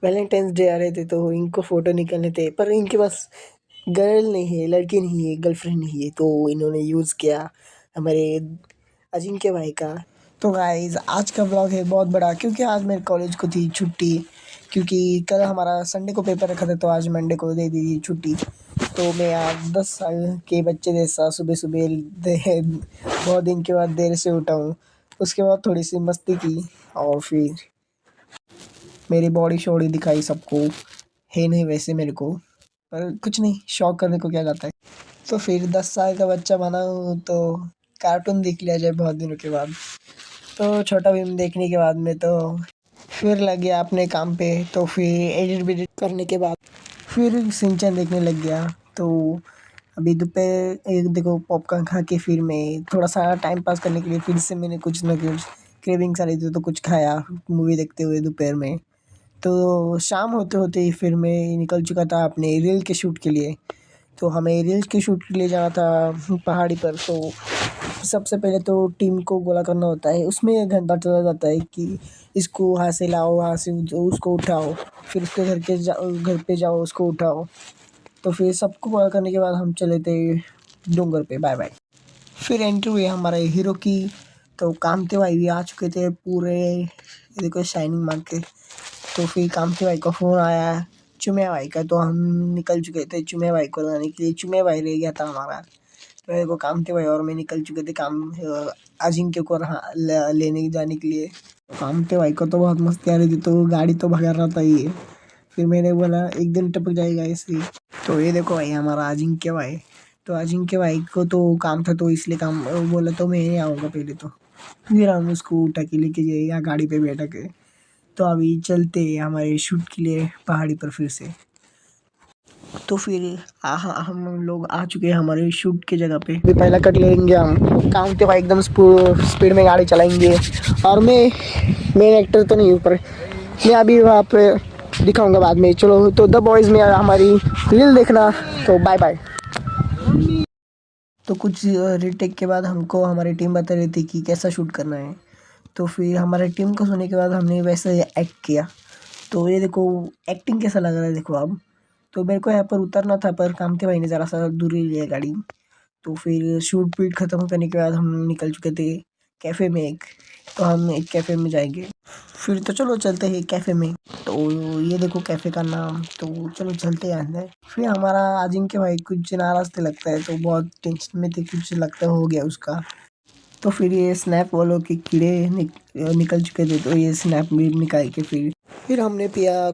Valentine's day आ रहे थे तो इनको फ़ोटो निकालने थे, पर इनके पास गर्ल नहीं है, लड़की नहीं है, गर्लफ्रेंड नहीं है, तो इन्होंने यूज़ किया हमारे अजिंक्य भाई का। तो गाइज़ आज का व्लॉग है बहुत बड़ा, क्योंकि आज मेरे कॉलेज को थी छुट्टी, क्योंकि कल हमारा संडे को पेपर रखा था, तो आज मंडे को दे दी थी छुट्टी। तो मैं आज 10 साल के बच्चे जैसा सुबह-सुबह बहुत दिन के बाद देर से उठा हूँ। उसके बाद थोड़ी सी मस्ती की और फिर मेरी बॉडी शॉडी दिखाई सबको। है नहीं वैसे मेरे को, पर कुछ नहीं, शौक करने को क्या जाता है। तो फिर 10 साल का बच्चा बना हूँ तो कार्टून देख लिया जाए बहुत दिनों के बाद। तो छोटा भीम देखने के बाद में तो फिर लग गया अपने काम पे। तो फिर एडिट वेडिट करने के बाद फिर सिंचन देखने लग गया। तो अभी दोपहर एक देखो पॉपकॉर्न खा के फिर मैं थोड़ा सा टाइम पास करने के लिए फिर से मैंने कुछ ना कुछ क्रेविंग्स आ रही थी तो कुछ खाया मूवी देखते हुए दोपहर में। तो शाम होते-होते ही फिर मैं निकल चुका था अपने रील के शूट के लिए। तो हमें रील्स के शूट के लिए जाना था पहाड़ी पर। तो सबसे पहले तो टीम को गोला करना होता है, उसमें 1 घंटा चला जाता है कि इसको वहाँ से लाओ, वहाँ से उसको उठाओ, फिर उसके घर पे जाओ, उसको उठाओ। तो फिर सबको गोला करने के बाद हम चले थे डोंगर पे, बाय-बाय। फिर एंट्री हुई हमारे हीरो की। तो कामते भाई भी आ चुके थे पूरे, ये देखो शाइनिंग मार के। तो फिर कामते भाई का फ़ोन आया, चुम्या भाई का, तो हम निकल चुके थे चुम्या भाई को लाने के लिए। चुम्या भाई रह गया था हमारा। तो देखो कामते भाई और मैं निकल चुके थे अजिंक्य को लेने जाने के लिए। कामते भाई को तो बहुत मस्ती आ रही थी, तो गाड़ी तो भगा रहा था ये। फिर मैंने बोला एक दिन टपक जाएगा ऐसे ही। तो ये देखो भाई हमारा अजिंक्य भाई। तो अजिंक्य भाई को तो काम था, तो इसलिए काम बोला तो मैं नहीं आऊँगा पहले तो। फिर हम उसको उठा के लेके गए या गाड़ी पे बैठा के। तो अभी चलते हैं हमारे शूट के लिए पहाड़ी पर फिर से। तो फिर हम लोग आ चुके हैं हमारे शूट की जगह पे। अभी पहला कट लेंगे हम, काम के भाई एकदम स्पीड में गाड़ी चलाएंगे। और मैं मेन एक्टर तो नहीं हूँ, पर मैं अभी वहाँ पे दिखाऊंगा बाद में। चलो तो द बॉयज़ में हमारी रील देखना। तो बाय बाय। तो कुछ रीटेक के बाद हमको हमारी टीम बता रही थी कि कैसा शूट करना है। तो फिर हमारे टीम को सुनने के बाद हमने वैसे एक्ट किया। तो ये देखो एक्टिंग कैसा लग रहा है देखो अब। तो मेरे को यहाँ पर उतरना था, पर कामते भाई ने ज़रा सा दूर ही लिया गाड़ी। तो फिर शूट पीट ख़त्म करने के बाद हम निकल चुके थे कैफ़े में एक। तो हम एक कैफ़े में जाएंगे। फिर तो चलो चलते हैं कैफ़े में। तो ये देखो कैफ़े का नाम। तो चलो चलते हैं अंदर। फिर हमारा अजिंक्य भाई कुछ नाराज़ थे लगता है, तो बहुत टेंशन में थे, कुछ लगता हो गया उसका। तो फिर ये स्नैप वालों के कीड़े निकल चुके थे, तो ये स्नैप भी निकाल के फिर हमने पिया